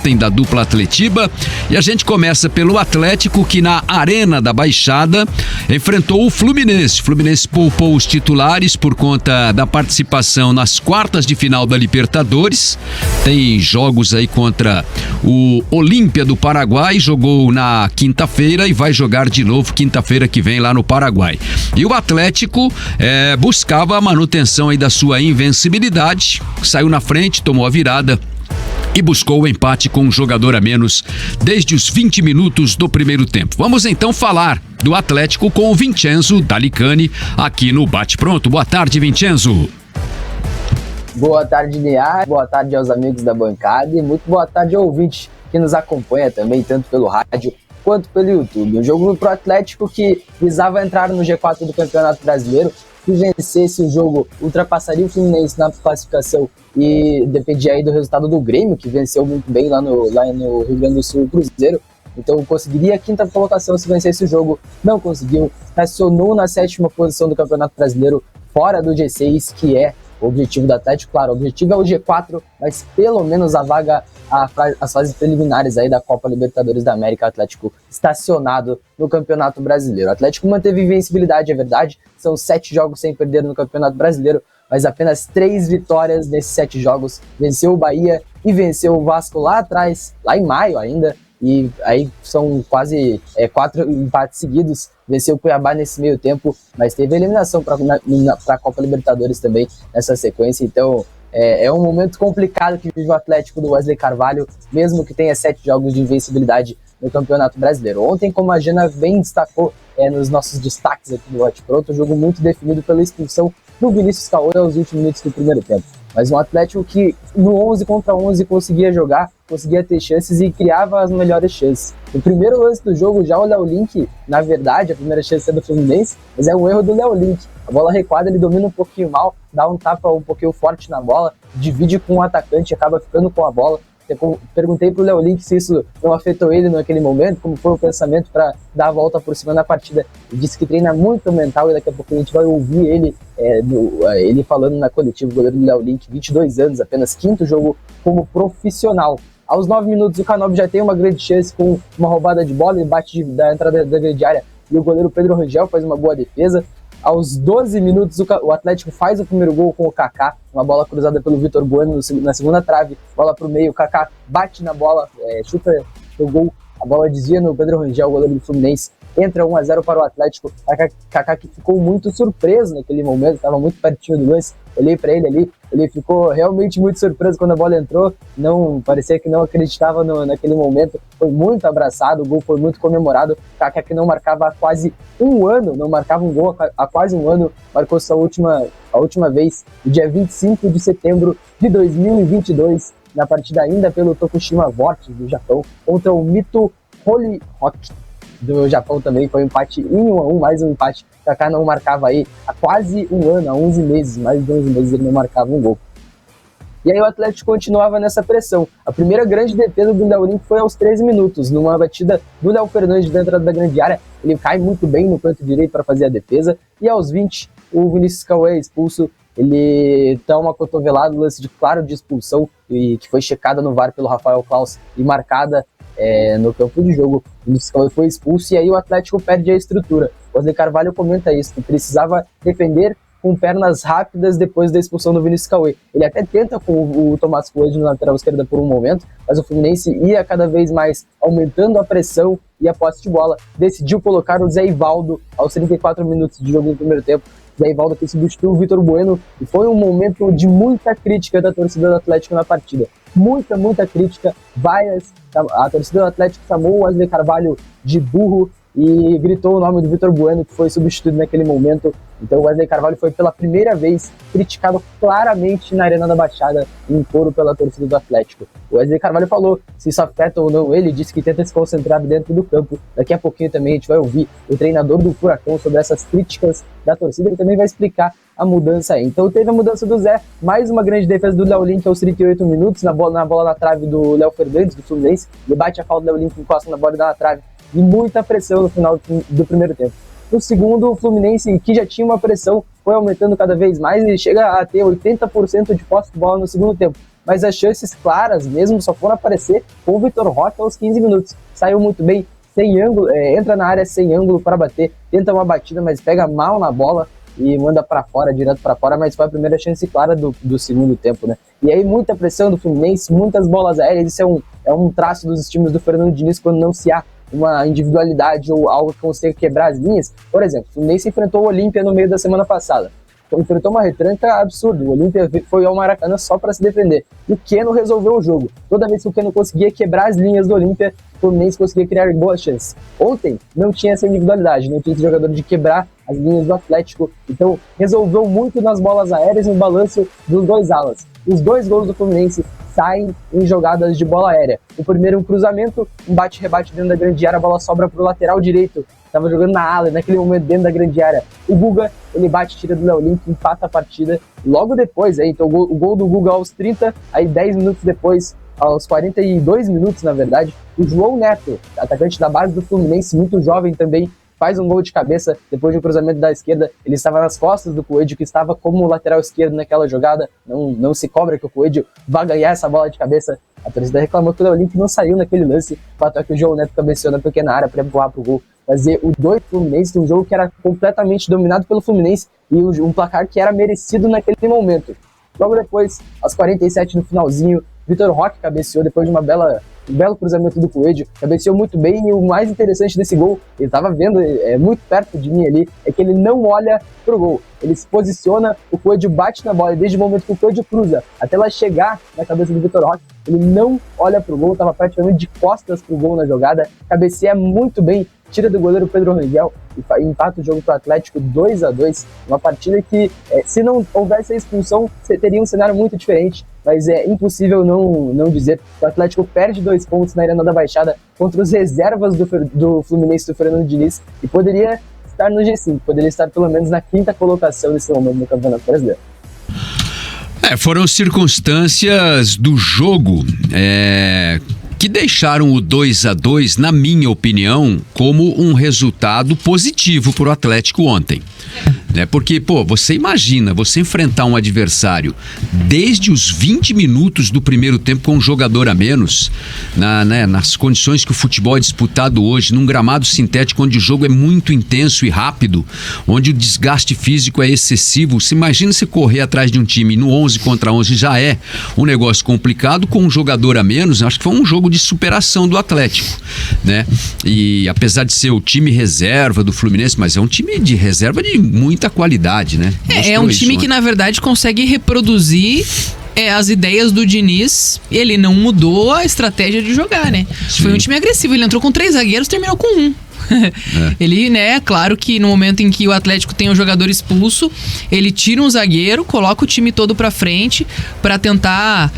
tem da dupla Atletiba, e a gente começa pelo Atlético, que na Arena da Baixada enfrentou o Fluminense. O Fluminense poupou os titulares por conta da participação nas quartas de final da Libertadores. Tem jogos aí contra o Olímpia do Paraguai, jogou na quinta-feira e vai jogar de novo quinta-feira que vem lá no Paraguai. E o Atlético buscava a manutenção aí da sua invencibilidade, saiu na frente, tomou a virada e buscou o empate com um jogador a menos desde os 20 minutos do primeiro tempo. Vamos então falar do Atlético com o Vincenzo Dalicani aqui no Bate Pronto. Boa tarde, Vincenzo. Boa tarde, Niar. Boa tarde aos amigos da bancada e muito boa tarde ao ouvinte que nos acompanha também, tanto pelo rádio quanto pelo YouTube. Um jogo pro Atlético que visava entrar no G4 do Campeonato Brasileiro. Se vencesse o jogo, ultrapassaria o Fluminense na classificação e dependia aí do resultado do Grêmio, que venceu muito bem lá no Rio Grande do Sul, o Cruzeiro. Então conseguiria a quinta colocação se vencesse o jogo. Não conseguiu, estacionou na 7ª posição do Campeonato Brasileiro, fora do G6, que é o objetivo do Atlético. Claro, o objetivo é o G4, mas pelo menos a vaga, as fases preliminares aí da Copa Libertadores da América, o Atlético estacionado no Campeonato Brasileiro. O Atlético manteve invencibilidade, é verdade, são 7 jogos sem perder no Campeonato Brasileiro, mas apenas 3 vitórias nesses 7 jogos. Venceu o Bahia e venceu o Vasco lá atrás, lá em maio ainda, e aí são quase 4 empates seguidos. Venceu o Cuiabá nesse meio tempo, mas teve eliminação para a Copa Libertadores também nessa sequência. Então é um momento complicado que vive o Atlético do Wesley Carvalho, mesmo que tenha 7 jogos de invencibilidade no Campeonato Brasileiro. Ontem, como a Jana bem destacou nos nossos destaques aqui do Bate Pronto, um jogo muito definido pela expulsão do Vinícius Cauê aos 20 minutos do primeiro tempo. Mas um Atlético que no 11 contra 11 conseguia jogar, conseguia ter chances e criava as melhores chances. No primeiro lance do jogo, já o Léo Link, na verdade, a primeira chance é do Fluminense, mas é um erro do Léo Link. A bola recuada, ele domina um pouquinho mal, dá um tapa um pouquinho forte na bola, divide com o atacante, acaba ficando com a bola. Eu perguntei pro Léo Link se isso não afetou ele naquele momento, como foi o pensamento para dar a volta por cima na partida. Ele disse que treina muito mental e daqui a pouco a gente vai ouvir ele, ele falando na coletiva, o goleiro do Léo Link, 22 anos, apenas 5º jogo como profissional. Aos 9 minutos o Canóbio já tem uma grande chance com uma roubada de bola, ele bate da entrada da grande área e o goleiro Pedro Rangel faz uma boa defesa. Aos 12 minutos o Atlético faz o primeiro gol com o Kaká, uma bola cruzada pelo Vitor Bueno na segunda trave, bola pro meio, o Kaká bate na bola, chuta o gol, a bola desvia no Pedro Rangel, o goleiro do Fluminense, entra 1-0 para o Atlético. Kaká que ficou muito surpreso naquele momento, estava muito pertinho do lance, olhei para ele ali, ele ficou realmente muito surpreso quando a bola entrou, não parecia que não acreditava naquele momento, foi muito abraçado, o gol foi muito comemorado. Kaká que não marcava há quase um ano, não marcava um gol há quase um ano, marcou a última vez no dia 25 de setembro de 2022, na partida ainda pelo Tokushima Vortis do Japão, contra o Mito Hollyhock do Japão também. Foi um empate em 1-1, mais um empate. Kaká não marcava aí há quase um ano, há 11 meses, mais de 11 meses ele não marcava um gol. E aí o Atlético continuava nessa pressão. A primeira grande defesa do Léo Link foi aos 13 minutos, numa batida do Léo Fernandes dentro da grande área. Ele cai muito bem no canto direito para fazer a defesa. E aos 20, o Vinícius Cauê é expulso. Ele dá uma cotovelada, lance claro de expulsão, e que foi checada no VAR pelo Rafael Claus e marcada no campo de jogo. O Vinícius Cauê foi expulso e aí o Atlético perde a estrutura. O Wesley Carvalho comenta isso, que precisava defender com pernas rápidas depois da expulsão do Vinícius Cauê. Ele até tenta com o Tomás Coelho na lateral esquerda por um momento, mas o Fluminense ia cada vez mais aumentando a pressão e a posse de bola. Decidiu colocar o Zé Ivaldo aos 34 minutos de jogo no primeiro tempo. Zé Ivaldo que substituiu o Vitor Bueno, e foi um momento de muita crítica da torcida do Atlético na partida. Muita crítica, a torcida do Atlético chamou o Wesley Carvalho de burro e gritou o nome do Vitor Bueno, que foi substituído naquele momento. Então o Wesley Carvalho foi pela primeira vez criticado claramente na Arena da Baixada, em coro pela torcida do Atlético. O Wesley Carvalho falou se isso afeta ou não ele, disse que tenta se concentrar dentro do campo. Daqui a pouquinho também a gente vai ouvir o treinador do Furacão sobre essas críticas da torcida, ele também vai explicar a mudança aí. Então teve a mudança do Zé, mais uma grande defesa do Léo Link aos 38 minutos, na bola na trave do Léo Fernandes, do Fluminense. Ele bate a falta do Léo Link, encosta na bola e dá na trave, e muita pressão no final do primeiro tempo. No segundo, o Fluminense, que já tinha uma pressão, foi aumentando cada vez mais e chega a ter 80% de posse de bola no segundo tempo. mas as chances claras mesmo só foram aparecer com o Vitor Roque aos 15 minutos. Saiu muito bem, sem ângulo, entra na área sem ângulo para bater, tenta uma batida, mas pega mal na bola e manda para fora, direto para fora, mas foi a primeira chance clara do segundo tempo, né? E aí muita pressão do Fluminense, muitas bolas aéreas, isso é um traço dos times do Fernando Diniz quando não se há uma individualidade ou algo que consiga quebrar as linhas. Por exemplo, o Fluminense enfrentou o Olímpia no meio da semana passada. Enfrentou uma retranca absurda. O Olímpia foi ao Maracanã só para se defender. E o Keno resolveu o jogo. Toda vez que o Keno conseguia quebrar as linhas do Olímpia, o Fluminense conseguia criar boas chances. Ontem não tinha essa individualidade, não tinha esse jogador de quebrar as linhas do Atlético. Então resolveu muito nas bolas aéreas e no balanço dos dois alas. Os 2 gols do Fluminense saem em jogadas de bola aérea. O primeiro um cruzamento, um bate-rebate dentro da grande área, a bola sobra para o lateral direito. Estava jogando na ala, naquele momento dentro da grande área. O Guga, ele bate, tira do Léo Link, empata a partida. Logo depois, então o gol do Guga aos 30, aí 10 minutos depois, aos 42 minutos, na verdade, o João Neto, atacante da base do Fluminense, muito jovem também, faz um gol de cabeça depois de um cruzamento da esquerda. Ele estava nas costas do Coelho, que estava como lateral esquerdo naquela jogada. Não se cobra que o Coelho vai ganhar essa bola de cabeça. A torcida reclamou que o Léo Link não saiu naquele lance. O fato é que o João Neto cabeceou na pequena área para empurrar pro gol. Fazer o 2 Fluminense, um jogo que era completamente dominado pelo Fluminense e um placar que era merecido naquele momento. Logo depois, aos 47 no finalzinho, Vitor Roque cabeceou depois de um belo cruzamento do Coelho, cabeceou muito bem. E o mais interessante desse gol, ele estava vendo muito perto de mim ali, é que ele não olha pro gol, ele se posiciona, o Coelho bate na bola, e desde o momento que o Coelho cruza até ela chegar na cabeça do Vitor Roque, ele não olha pro gol, estava praticamente de costas pro gol na jogada, cabeceia muito bem, tira do goleiro Pedro Rangel e empata o jogo para o Atlético 2-2, uma partida que, se não houvesse a expulsão, teria um cenário muito diferente, mas é impossível não dizer que o Atlético perde 2 pontos na Arena da Baixada contra os reservas do Fluminense do Fernando Diniz e poderia estar no G5, poderia estar pelo menos na 5ª colocação nesse momento no Campeonato Brasileiro. Foram circunstâncias do jogo que deixaram o 2-2, na minha opinião, como um resultado positivo para o Atlético ontem. Porque, você imagina, você enfrentar um adversário desde os 20 minutos do primeiro tempo com um jogador a menos, nas condições que o futebol é disputado hoje, num gramado sintético onde o jogo é muito intenso e rápido, onde o desgaste físico é excessivo. Você imagina você correr atrás de um time no 11 contra 11, já é um negócio complicado, com um jogador a menos. Acho que foi um jogo de superação do Atlético, né? E apesar de ser o time reserva do Fluminense, mas é um time de reserva de muita qualidade, né? É um time que, na verdade, consegue reproduzir as ideias do Diniz. Ele não mudou a estratégia de jogar, né? Sim. Foi um time agressivo, ele entrou com 3 zagueiros, terminou com 1. Ele, claro que no momento em que o Atlético tem um jogador expulso, ele tira um zagueiro, coloca o time todo pra frente pra tentar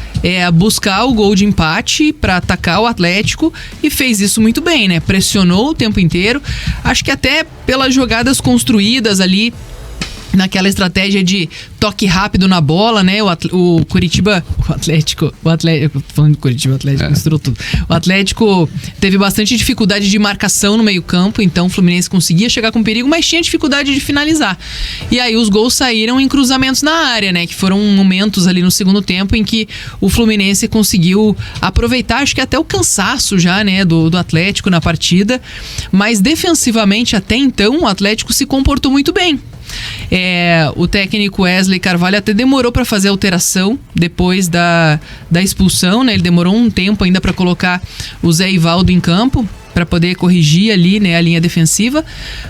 buscar o gol de empate, pra atacar o Atlético, e fez isso muito bem, né? Pressionou o tempo inteiro, acho que até pelas jogadas construídas ali, naquela estratégia de toque rápido na bola, né? O Curitiba, o Atlético, falando de Curitiba, o Atlético misturou tudo. O Atlético teve bastante dificuldade de marcação no meio-campo, então o Fluminense conseguia chegar com perigo, mas tinha dificuldade de finalizar. E aí os gols saíram em cruzamentos na área, né? Que foram momentos ali no segundo tempo em que o Fluminense conseguiu aproveitar, acho que até o cansaço já, né? Do Atlético na partida, mas defensivamente até então o Atlético se comportou muito bem. O técnico Wesley Carvalho até demorou para fazer a alteração depois da expulsão, né? Ele demorou um tempo ainda para colocar o Zé Ivaldo em campo, para poder corrigir ali, né, a linha defensiva,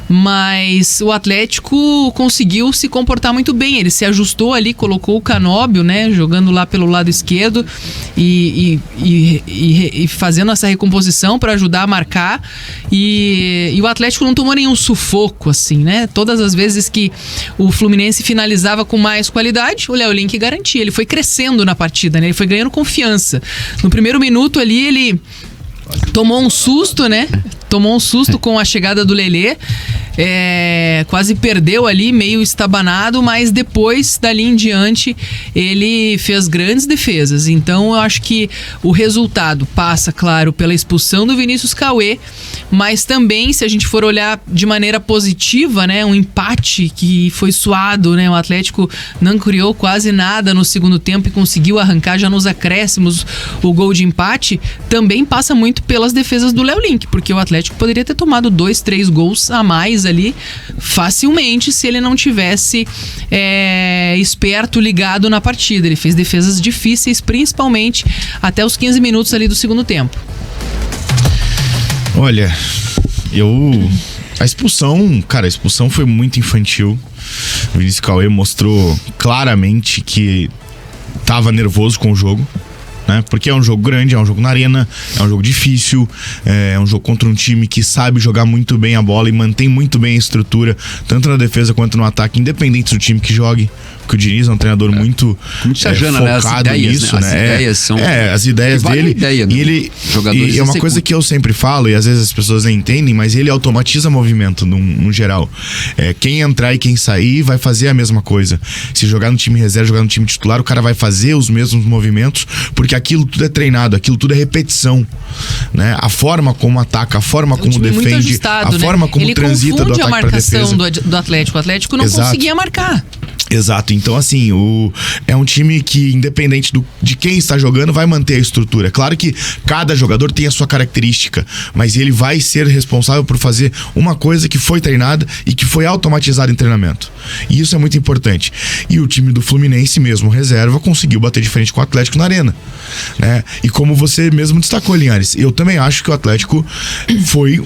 mas o Atlético conseguiu se comportar muito bem. Ele se ajustou ali, colocou o Canóbio, né, jogando lá pelo lado esquerdo e fazendo essa recomposição para ajudar a marcar, e o Atlético não tomou nenhum sufoco, assim, né? Todas as vezes que o Fluminense finalizava com mais qualidade, o Léo Link garantia. Ele foi crescendo na partida, né? Ele foi ganhando confiança. No primeiro minuto ali, ele tomou um susto, né? tomou um susto com a chegada do Lelê. Quase perdeu ali, meio estabanado, mas depois, dali em diante, ele fez grandes defesas. Então eu acho que o resultado passa, claro, pela expulsão do Vinícius Cauê, mas também, se a gente for olhar de maneira positiva, né, um empate que foi suado, né, o Atlético não criou quase nada no segundo tempo e conseguiu arrancar já nos acréscimos o gol de empate, também passa muito pelas defesas do Léo Link, porque o Atlético poderia ter tomado 2, 3 gols a mais ali facilmente se ele não tivesse esperto, ligado na partida. Ele fez defesas difíceis, principalmente até os 15 minutos ali do segundo tempo. Olha, a expulsão foi muito infantil. O Vinícius Cauê mostrou claramente que tava nervoso com o jogo, né? Porque é um jogo grande, é um jogo na arena, é um jogo difícil, é um jogo contra um time que sabe jogar muito bem a bola e mantém muito bem a estrutura, tanto na defesa quanto no ataque, independente do time que jogue. Porque o Diniz é um treinador muito focado nisso, né? As ideias são... as ideias dele. Ideia, e é uma coisa que eu sempre falo, e às vezes as pessoas nem entendem, mas ele automatiza movimento no geral. Quem entrar e quem sair vai fazer a mesma coisa. Se jogar no time reserva, jogar no time titular, o cara vai fazer os mesmos movimentos, porque aquilo tudo é treinado, aquilo tudo é repetição, né? A forma como ataca, a forma como defende, ajustado, a forma como ele transita do ataque para defesa. Ele confunde a marcação do Atlético. O Atlético não conseguia marcar. Exato, então assim, é um time que, independente de quem está jogando, vai manter a estrutura. Claro que cada jogador tem a sua característica, mas ele vai ser responsável por fazer uma coisa que foi treinada e que foi automatizada em treinamento. E isso é muito importante. E o time do Fluminense, mesmo reserva, conseguiu bater de frente com o Atlético na arena, né? E como você mesmo destacou, Linhares, eu também acho que o Atlético foi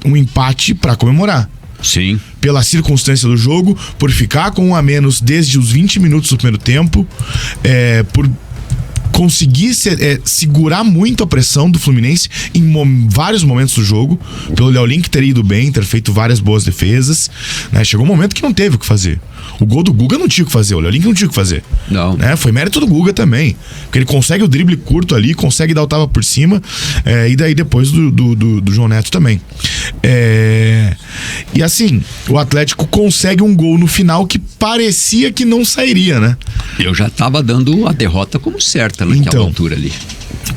um empate para comemorar. Sim. Pela circunstância do jogo, por ficar com 1 a menos desde os 20 minutos do primeiro tempo, por conseguir segurar muito a pressão do Fluminense em vários momentos do jogo, pelo Léo Link ter ido bem, ter feito várias boas defesas, né? Chegou um momento que não teve o que fazer. O gol do Guga não tinha o que fazer, o Léo Link não tinha o que fazer. Não. Né? Foi mérito do Guga também, porque ele consegue o drible curto ali, consegue dar o tapa por cima, e daí depois do João Neto também. E assim, o Atlético consegue um gol no final que parecia que não sairia, né? Eu já tava dando a derrota como certa naquela altura ali.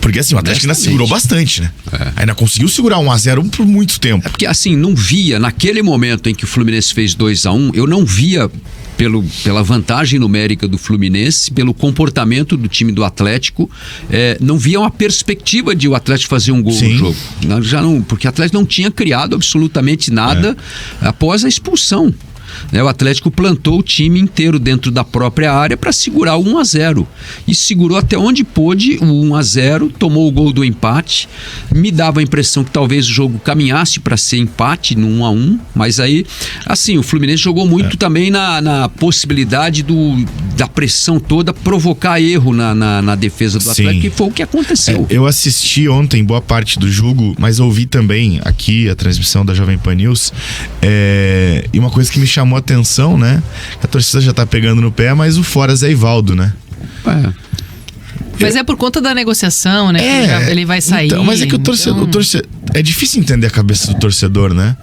Porque assim, o Atlético ainda segurou bastante, né? Ainda conseguiu segurar 1-0 por muito tempo. É porque assim, não via, naquele momento em que o Fluminense fez 2-1, eu não via pela vantagem numérica do Fluminense, pelo comportamento do time do Atlético, não via uma perspectiva de o Atlético fazer um gol no jogo. Porque o Atlético não tinha criado absolutamente nada após a expulsão. O Atlético plantou o time inteiro dentro da própria área para segurar o 1-0 e segurou até onde pôde o 1-0, tomou o gol do empate. Me dava a impressão que talvez o jogo caminhasse para ser empate no 1-1, mas aí, assim, o Fluminense jogou muito também na possibilidade da pressão toda provocar erro na defesa do Atlético, que foi o que aconteceu. Eu assisti ontem boa parte do jogo, mas ouvi também aqui a transmissão da Jovem Pan News, e uma coisa que me chamou a atenção, né? A torcida já tá pegando no pé, mas o fora Zé Ivaldo, né? Mas é por conta da negociação, né? Que ele vai sair. Então, mas é que o torcedor, é difícil entender a cabeça do torcedor, né?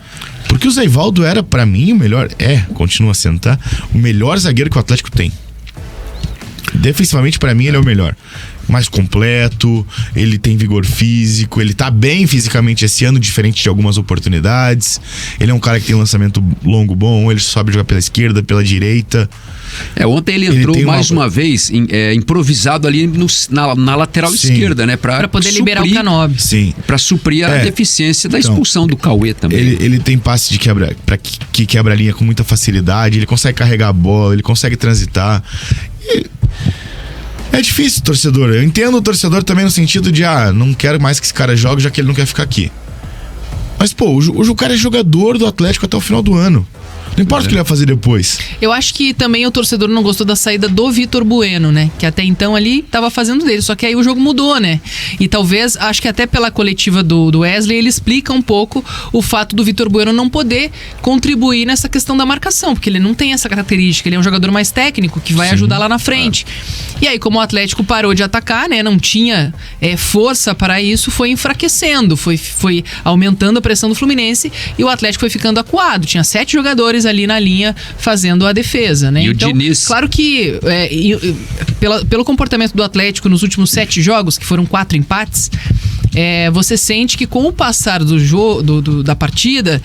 Porque o Zé Ivaldo era, pra mim, o melhor. Continua sendo, tá? O melhor zagueiro que o Atlético tem. Defensivamente, pra mim, ele é o melhor. Mais completo, ele tem vigor físico, ele tá bem fisicamente esse ano, diferente de algumas oportunidades. Ele é um cara que tem lançamento longo bom, ele sabe jogar pela esquerda, pela direita. Ontem ele entrou mais uma vez improvisado ali na lateral esquerda, né? Pra poder liberar o Canobi. Sim. Pra suprir a deficiência da expulsão do Cauê também. Ele tem passe que quebra a linha com muita facilidade, ele consegue carregar a bola, ele consegue transitar. É difícil, torcedor. Eu entendo o torcedor também no sentido de não quero mais que esse cara jogue, já que ele não quer ficar aqui. Mas, pô, o cara é jogador do Atlético até o final do ano. Não importa o que ele vai fazer depois. Eu acho que também o torcedor não gostou da saída do Vitor Bueno, né? Que até então ali tava fazendo dele, só que aí o jogo mudou, né? E talvez, acho que até pela coletiva do Wesley, ele explica um pouco o fato do Vitor Bueno não poder contribuir nessa questão da marcação, porque ele não tem essa característica, ele é um jogador mais técnico, que vai ajudar lá na frente. E aí, como o Atlético parou de atacar, né? Não tinha força para isso, foi enfraquecendo, foi aumentando a pressão do Fluminense e o Atlético foi ficando acuado. Tinha 7 jogadores ali na linha fazendo a defesa, né? E então, o Diniz... claro que pelo comportamento do Atlético nos últimos 7 jogos, que foram 4 empates, você sente que com o passar do jogo, da partida,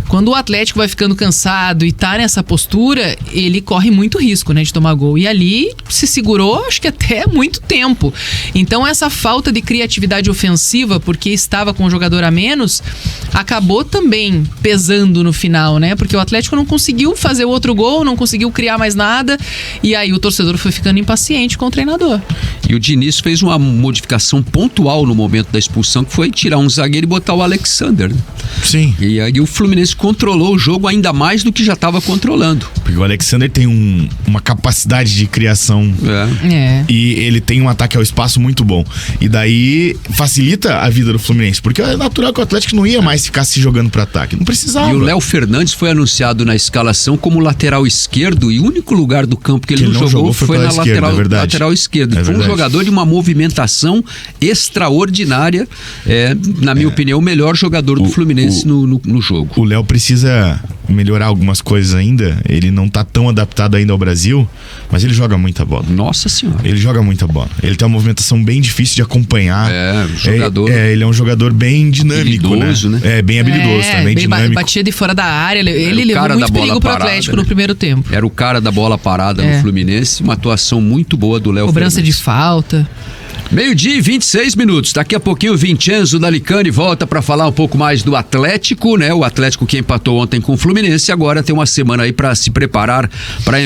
quando o Atlético vai ficando cansado e tá nessa postura, ele corre muito risco, né, de tomar gol. E ali se segurou, acho que até muito tempo. Então essa falta de criatividade ofensiva, porque estava com um jogador a menos, acabou também pesando no final, né? Porque o Atlético não conseguiu fazer o outro gol, não conseguiu criar mais nada, e aí o torcedor foi ficando impaciente com o treinador. E o Diniz fez uma modificação pontual no momento da expulsão, que foi tirar um zagueiro e botar o Alexander, né? Sim. E aí o Fluminense controlou o jogo ainda mais do que já estava controlando. Porque o Alexander tem uma capacidade de criação e ele tem um ataque ao espaço muito bom. E daí facilita a vida do Fluminense, porque é natural que o Atlético não ia mais ficar se jogando para ataque. Não precisava. E o Léo Fernandes foi anunciado na escalação como lateral esquerdo, e o único lugar do campo que ele não jogou foi na esquerda, lateral esquerdo. Foi um jogador de uma movimentação extraordinária. Na minha opinião, o melhor jogador do Fluminense no jogo. O Léo precisa melhorar algumas coisas ainda. Ele não tá tão adaptado ainda ao Brasil, mas ele joga muita bola. Nossa senhora. Ele joga muita bola. Ele tem uma movimentação bem difícil de acompanhar. Jogador. Ele é um jogador bem dinâmico, habilidoso, né? Bem habilidoso, bem dinâmico. Batia de fora da área. Ele levou muito perigo pro Atlético no primeiro tempo. Era o cara da bola parada no Fluminense. Uma atuação muito boa do Léo Fernandes. Cobrança de falta. 12:00 e 26 minutos. Daqui a pouquinho o Vincenzo Dalicani volta para falar um pouco mais do Atlético, né? O Atlético que empatou ontem com o Fluminense, agora tem uma semana aí para se preparar para